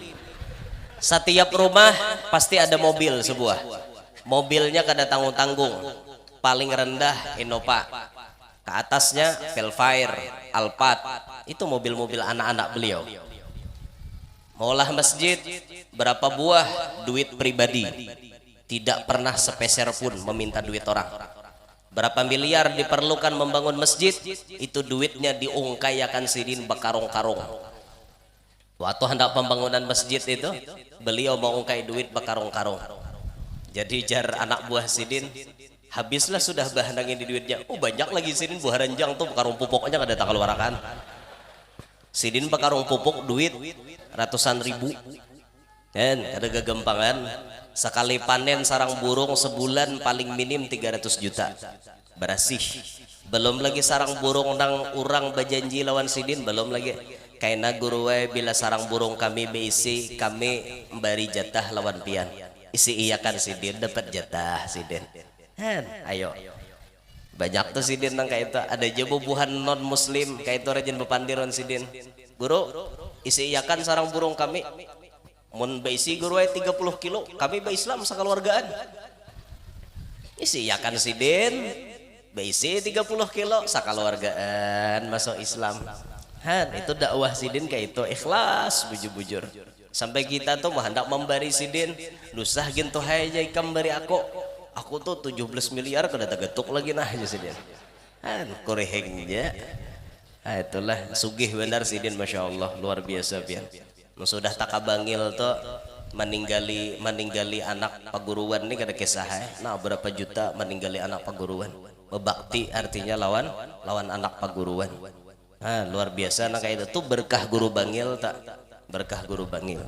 Setiap rumah pasti ada mobil sebuah. Mobilnya kada tanggung-tanggung. Paling rendah Innova, ke atasnya Velfire, Alphard. Itu mobil-mobil anak-anak beliau. Maulah masjid berapa buah, duit pribadi, tidak pernah sepeser pun meminta duit orang. Berapa miliar diperlukan membangun masjid, itu duitnya diungkayakan Sidin bekarung-karung. Waktu hendak pembangunan masjid itu, beliau mengungkai duit bekarung-karung. Jadi jar anak buah Sidin, habislah sudah bahanangin di duitnya. Oh banyak lagi Sidin buah ranjang tuh, bekarung pupuknya kada tak keluarkan. Sidin bekarung pupuk duit ratusan ribu, dan ada kegempangan. Sekali panen sarang burung sebulan paling minim 300 juta berasih. Belum lagi sarang burung nang urang berjanji lawan Sidin, belum lagi. Kaina guru bila sarang burung kami beisi, kami memberi jatah lawan pian. Isi iya kan Sidin dapat jatah Sidin. Ayo. Banyak tuh Sidin nang kayak itu. Ada aja bubuhan non muslim kayak itu rajin bepandiran Sidin. Guru, isi iya kan sarang burung kami. Mun beisi guru 30 kilo, kami be Islam sakeluargaan. Isi iya kan Sidin. Beisi 30 kilo sakeluargaan masuk Islam. Itu dakwah Sidin kayak itu, ikhlas bujur-bujur. Sampai kita tuh hendak memberi Sidin, lusah gitu hai jai kam beri aku tuh 17 miliar kada tegetuk lagi nah aja Sidin. Kurehengnya. Itulah sugih benar Sidin, masya Allah luar biasa pian. Sudah takabangil tuh meninggali anak paguruan ini kada kisah nah berapa juta meninggali anak paguruan. Bebakti artinya lawan anak paguruan. Luar biasa nah kayak itu tuh berkah Guru Bangil tak, berkah Guru Bangil.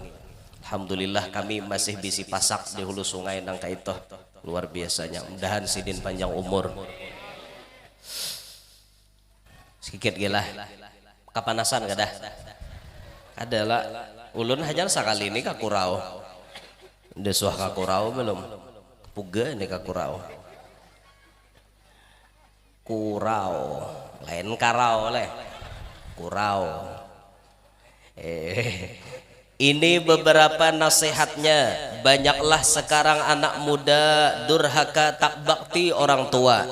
Alhamdulillah kami masih bisi pasak di hulu sungai nang kayak itu, luar biasanya. Mudahan Sidin panjang umur. Sedikit gila kapanasan kada adalah ulun hajar sekali ini ke Kurau. Udah suah ke Kurau belum? Puga ini ke Kurau. Kurau, lain karau leh. Kurau. Ini beberapa nasihatnya. Banyaklah sekarang anak muda durhaka tak bakti orang tua.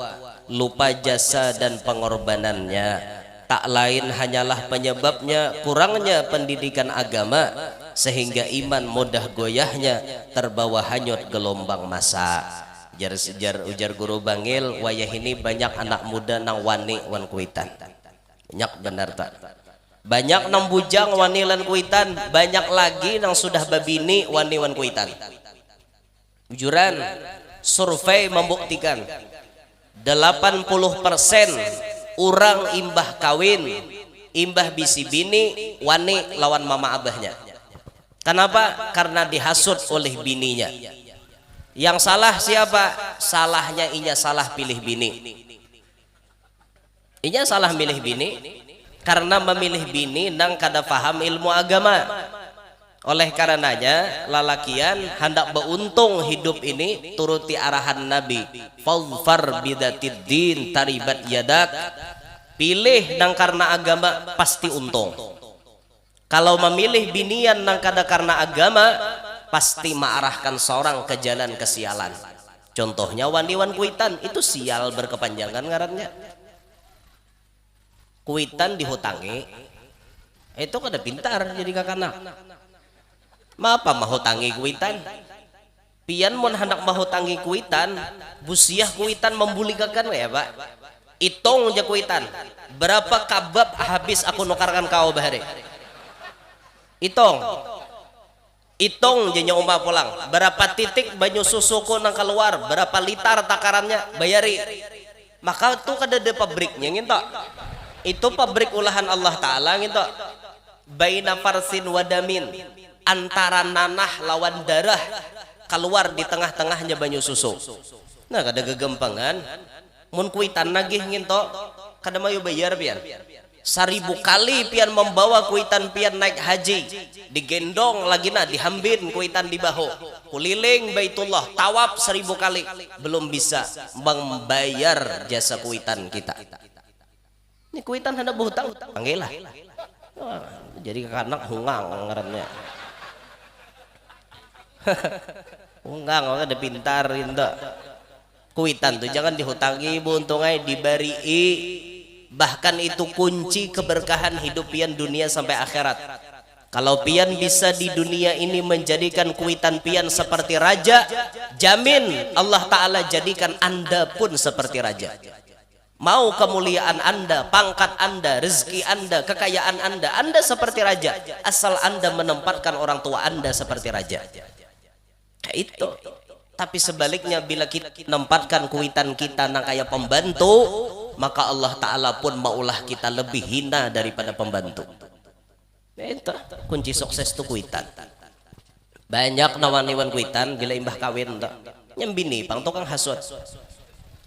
lupa jasa dan pengorbanannya. Tak lain hanyalah penyebabnya kurangnya pendidikan agama, sehingga iman mudah goyahnya terbawa hanyut gelombang masa. Ujar guru Bangil, wayah ini banyak anak muda nang wani wan kuitan. Banyak benar tak? Banyak nang bujang wani lan kuitan, banyak lagi nang sudah babini wani wan kuitan. Jujuran survei membuktikan 80% orang imbah kawin, imbah bisi bini wani lawan mama abahnya. Kenapa? Karena dihasut oleh bininya. Yang salah siapa? Salahnya inya salah pilih bini. Inya salah milih bini karena memilih bini nang kada paham ilmu agama. Oleh karenanya lalakian hendak beruntung hidup ini turuti arahan Nabi, fadfar bidatid din taribat yadak. Pilih nang karena agama pasti untung. Kalau memilih binian nang kada karena agama pasti mengarahkan seorang ke jalan kesialan. Contohnya wani-wan kuitan itu sial berkepanjangan ngarannya. Kuitan dihutangi itu kada pintar jadi kakana. Mapa mahutangi kuitan? Pian mun hendak mahutangi kuitan, busiah kuitan membulikakan ya pak. Itong aja kuitan. Berapa kabab habis aku nukarkan kau bahari? Itong aja nyawa pulang. Berapa titik banyu susuku nang keluar? Berapa liter takarannya? Bayari. Maka tuh kada ada pabriknya gitu. Itu pabrik olahan Allah Taala gitu. Baina farsin wadamin. Antara nanah lawan darah keluar di tengah-tengahnya banyu susu. Nah kada gegempangan mun kuitan nagih nginto kada mayu bayar pian 1000 kali pian membawa kuitan pian naik haji, digendong lagi nah dihambin kuitan di bahu, kuliling Baitullah tawaf 1000 kali belum bisa membayar jasa kuitan kita. Ini kuitan hendak berhutang panggilah. Jadi anak hungang ngarannya. Enggak ada pintar itu. Kuitan tuh jangan dihutangi, buntungai diberi. Bahkan itu kunci keberkahan hidup pian dunia sampai akhirat. Kalau pian bisa di dunia ini menjadikan kuitan pian seperti raja, jamin Allah Ta'ala jadikan anda pun seperti raja. Mau kemuliaan anda, pangkat anda, rezeki anda, kekayaan anda seperti raja. Asal anda menempatkan orang tua anda seperti raja. Itu. Tapi sebaliknya bila kita menempatkan kuitan kita nang kayak pembantu, maka Allah Ta'ala pun maulah kita lebih hina daripada pembantu. Itu kunci sukses tuh kuitan. Banyak nawaniwan kuitan bila imbah kawin nyembini pang tukang hasut.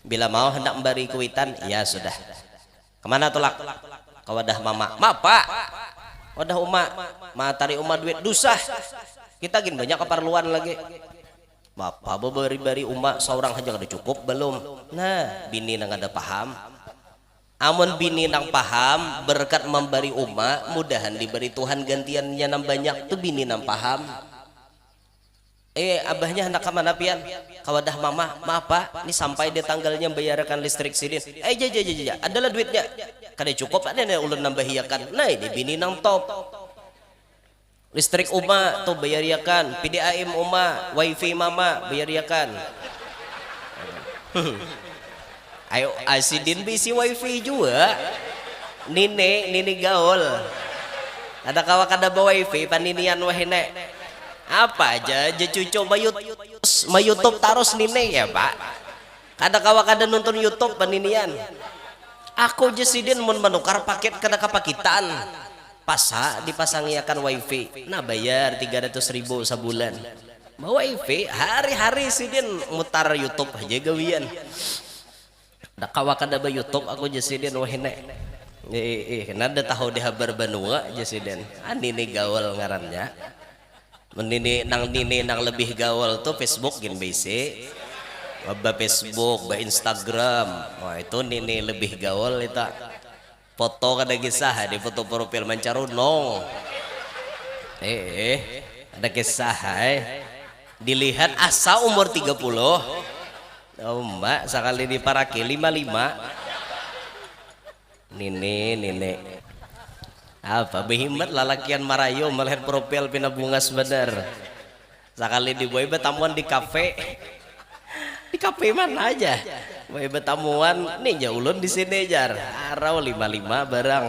Bila mau hendak memberi kuitan, ya sudah. Kemana tolak? Ke wadah mama. Ma pak, wadah uma, matari uma duit dusah. Kita gini banyak keperluan lagi. Bapak beri umat seorang aja kada cukup belum. Nah, bini nang ada paham. Amun bini nang paham berkat memberi umat, mudahan diberi Tuhan gantiannya nang banyak tuh bini nang paham. Abahnya hendak kemana pian? Kawadah mama, maaf pak, ini sampai di tanggalnya bayarkan listrik sidin. Jaja, adalah duitnya. Kada cukup ada nih ulun nambahiakan. Nah, ini bini nang top. Listrik uma tuh bayariakan, PDAM uma, wifi mama bayariakan. Ayo asidin bisi wifi juga. Nini gaul. Ada kawa kada bawa wifi paninian wahine. Apa aja cucu YouTube taros nini ya pak. Kada kawa kada nonton YouTube paninian. Aku jesidin mun menukar paket kada kapakitan. Pasa dipasangiakan wifi, nah bayar 300.000 sebulan. Mau wifi hari-hari sidin mutar YouTube aja gawian. Dak kawakan ada YouTube aku jesidin wahine. Nada tahu di habar banua jesidin. Ini gaul ngarannya. Menini nang lebih gaul tuh Facebook gin bisi. Ba Facebook, ba Instagram. Wah itu nini lebih gaul itu. Foto kada kisah di foto profil mancarunong. Ada kisah dilihat asa umur 30 Oh mbak sekali di paraki 55 nini apa behimat lalakian marayo melihat profil pina bunga sebenar sekali di boy tamuan di kafe mana aja boy tamuan nih jauh ulun di sini jar arau 55 barang.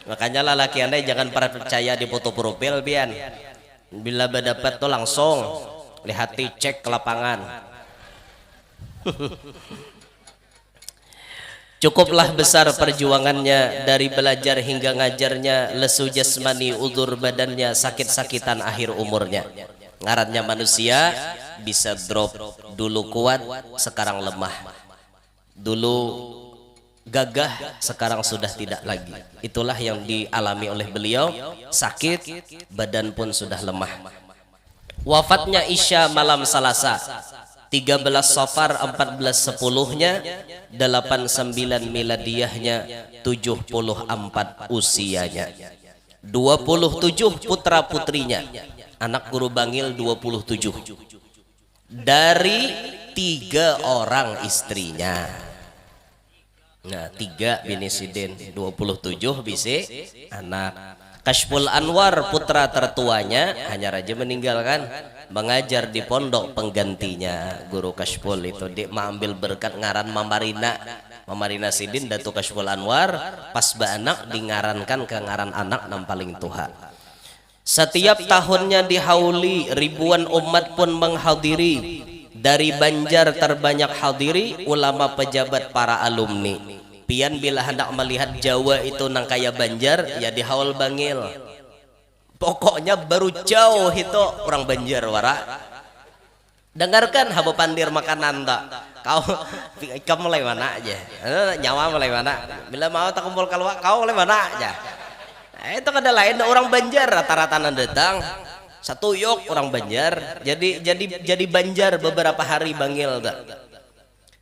Makanya lelaki anda jangan pernah percaya di foto profil bian bila berdapat tuh langsung lihat cek ke lapangan. Cukuplah besar perjuangannya dari belajar hingga ngajarnya, lesu jasmani udur badannya, sakit-sakitan akhir umurnya. Ngarannya manusia bisa drop, dulu kuat sekarang lemah, dulu gagah sekarang sudah tidak lagi. Itulah yang dialami oleh beliau, sakit badan pun sudah lemah. Wafatnya Isya malam Selasa 13 Safar 1410-nya 89 miladiyahnya 74 usianya 27 putra putrinya anak guru bangil 27 dari 3 orang istrinya. Nah 3 bini sidin 27 bisi anak. Kashful Anwar putra tertuanya hanya raja meninggalkan mengajar di pondok penggantinya guru Kashful itu dia mengambil berkat ngaran Mamarina Sidin Datu Kashful Anwar pas anak dingarankan ke ngaran anak nam paling tua. Setiap tahunnya dihauli ribuan umat pun menghadiri, dari Banjar terbanyak hadiri ulama pejabat para alumni. Pian bila hendak melihat Jawa itu nang kaya Banjar ya di haul bangil. Pokoknya baru jauh itu orang Banjar wara. Dengarkan habo pandir makanan tak. Kau mulai mana aja. Nyawa mulai mana. Bila mau tak kumpul kalau kau mulai mana aja. Itu kada lain orang Banjar rata-rata datang. Satu yok orang Banjar. Jadi Banjar beberapa hari bangil tak.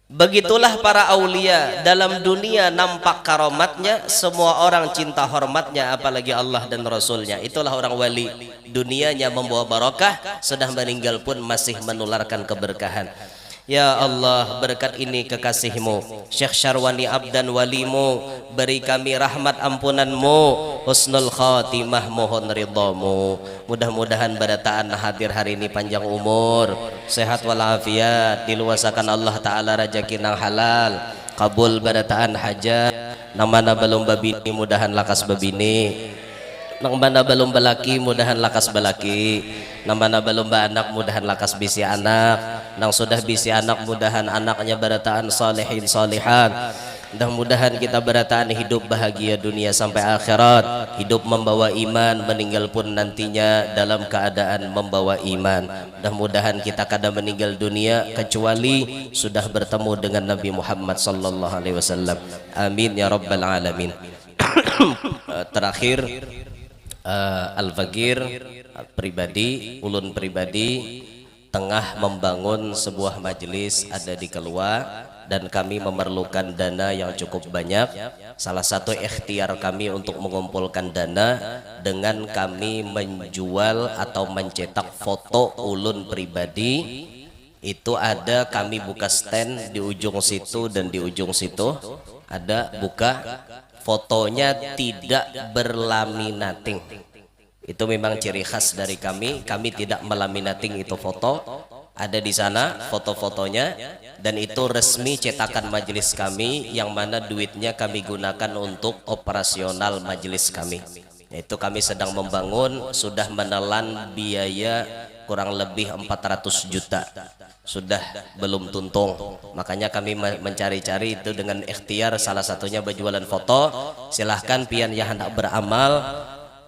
Begitulah para aulia dalam dunia nampak karomatnya, semua orang cinta hormatnya apalagi Allah dan Rasulnya. Itulah orang wali, dunianya membawa barokah, sudah meninggal pun masih menularkan keberkahan. Ya Allah, berkat ini kekasihmu Syekh Syarwani Abdan walimu, beri kami rahmat ampunanmu, husnul khatimah mohon ridhamu. Mudah-mudahan barataan hadir hari ini panjang umur, sehat walafiat, diluasakan Allah Ta'ala rezeki nang halal, kabul barataan hajat, namana belum babini mudahan lakas babini, nang mana belum balaki mudahan lakas balaki, nang mana belum anak mudahan lakas bisi anak, nang sudah bisi anak mudahan anaknya barataan salihin salihan. Mudah-mudahan kita barataan hidup bahagia dunia sampai akhirat, hidup membawa iman, meninggal pun nantinya dalam keadaan membawa iman. Mudah-mudahan kita kada meninggal dunia kecuali sudah bertemu dengan Nabi Muhammad sallallahu alaihi wasallam. Amin ya rabbal alamin. Terakhir Al-Fakir pribadi, ulun pribadi tengah membangun sebuah majelis ada di Kelua dan kami memerlukan dana yang cukup banyak. Salah satu ikhtiar kami untuk mengumpulkan dana dengan kami menjual atau mencetak foto ulun pribadi. Itu ada kami buka stand di ujung situ dan di ujung situ ada buka fotonya tidak berlaminating. Itu memang ciri khas dari kami. Kami tidak melaminating itu foto. Ada di sana foto-fotonya dan itu resmi cetakan majelis kami yang mana duitnya kami gunakan untuk operasional majelis kami. Itu kami sedang membangun, sudah menelan biaya kurang lebih 400 juta. Sudah belum tuntung, makanya kami mencari-cari itu dengan ikhtiar, salah satunya berjualan foto. Silahkan pian yang hendak beramal,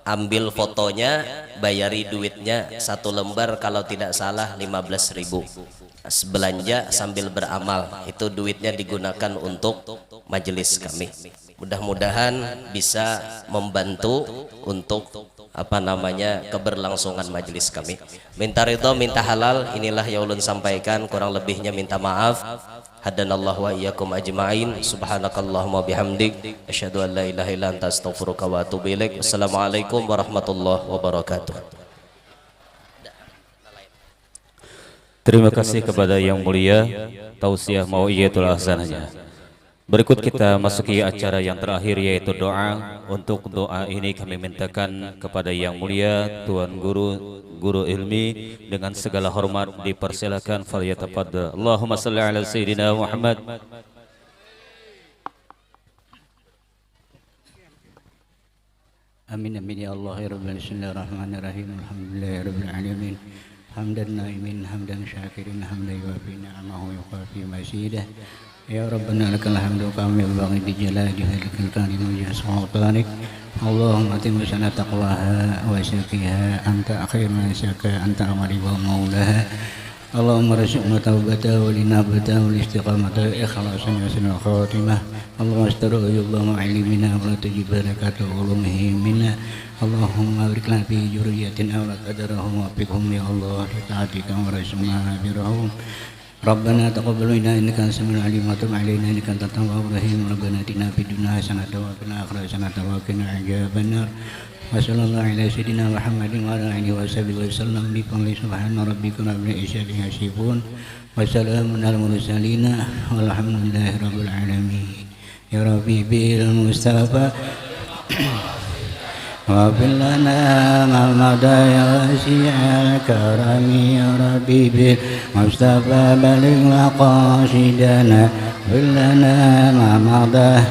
ambil fotonya, bayari duitnya, satu lembar kalau tidak salah 15.000. Belanja sambil beramal, itu duitnya digunakan untuk majelis kami. Mudah-mudahan bisa membantu untuk keberlangsungan majelis kami. Minta ridho, minta halal, inilah yang ulun sampaikan, kurang lebihnya minta maaf. Hadanallahu wa iyyakum ajma'in. Subhanakallahumma bihamdik asyhadu an la ilaha illa anta astaghfiruka wa atubu ilaik. Wassalamualaikum warahmatullahi wabarakatuh. Terima kasih kepada yang mulia tausiah mau'iyatul hasanahnya. Berikut kita masuki acara yang terakhir yaitu doa. Untuk doa ini kami mintakan kepada yang mulia Tuan Guru ilmi dengan segala hormat dipersilakan falyatafaddal. Allahumma shalli ala sayyidina Muhammad. Amin amin ya Allah ya Rabbal Bismillahirrahmanirrahim. Alhamdulillahirabbil alamin. Hamdan naimin hamdan syakirin hamdan yuwafi ni'amahu yuwafi mazidah. Ya Rabbana lakal hamdu kama yanbaghi li jalali wajhikal karim wa sultanik. Allahumma atim sana taqwaha wa zakiha anta khairun man zaka anta amali wa maulaha. Allahumma rzuqna taubata wa linabata wa istiqamata ikhlasan wa husnul khatimah. Allahumma astur uyubana wa ilimina wa la tajib barakatuh ulumihi minna. Allahumma barik lana fi dzurriyyatina wa la tadarhum wa fiqhum ya Allah li ta'atika wa rasulna birahum. Rabbana taqabbal minna innaka antas samiul alim wa tub alaina innaka antat tawwabur rahim. Rabbana atina fid dunya hasanatan wa fil akhirati hasanatan wa qina adzabannar. Wa sallallahu ala sayyidina Muhammadin wa ala alihi wa sahbihi wa sallam bi qawli subhana rabbika rabbil izzati amma yasifun wa salamun alal mursalin walhamdulillahi rabbil alamin. Ya Rabbi bil Mustafa Waghfir lana ma madha ya wasi'al karami ya Rabbi bil Mustafa baligh maqasidana waghfir lana ma madha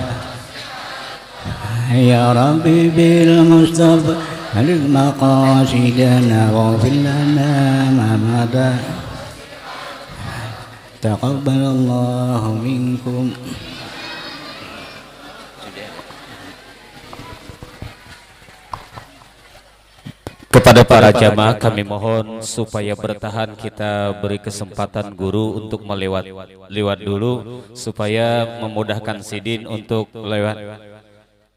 ya Rabbi bil Mustafa baligh maqasidana waghfir lana ma madha taqabbalallahu minkum. Kepada para jamaah kami mohon supaya bertahan, kita beri kesempatan guru untuk lewat dulu supaya memudahkan sidin untuk lewat.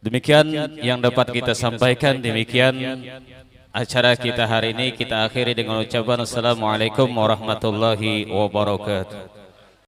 Demikian yang dapat kita sampaikan. Demikian acara kita hari ini, kita akhiri dengan ucapan assalamualaikum warahmatullahi wabarakatuh.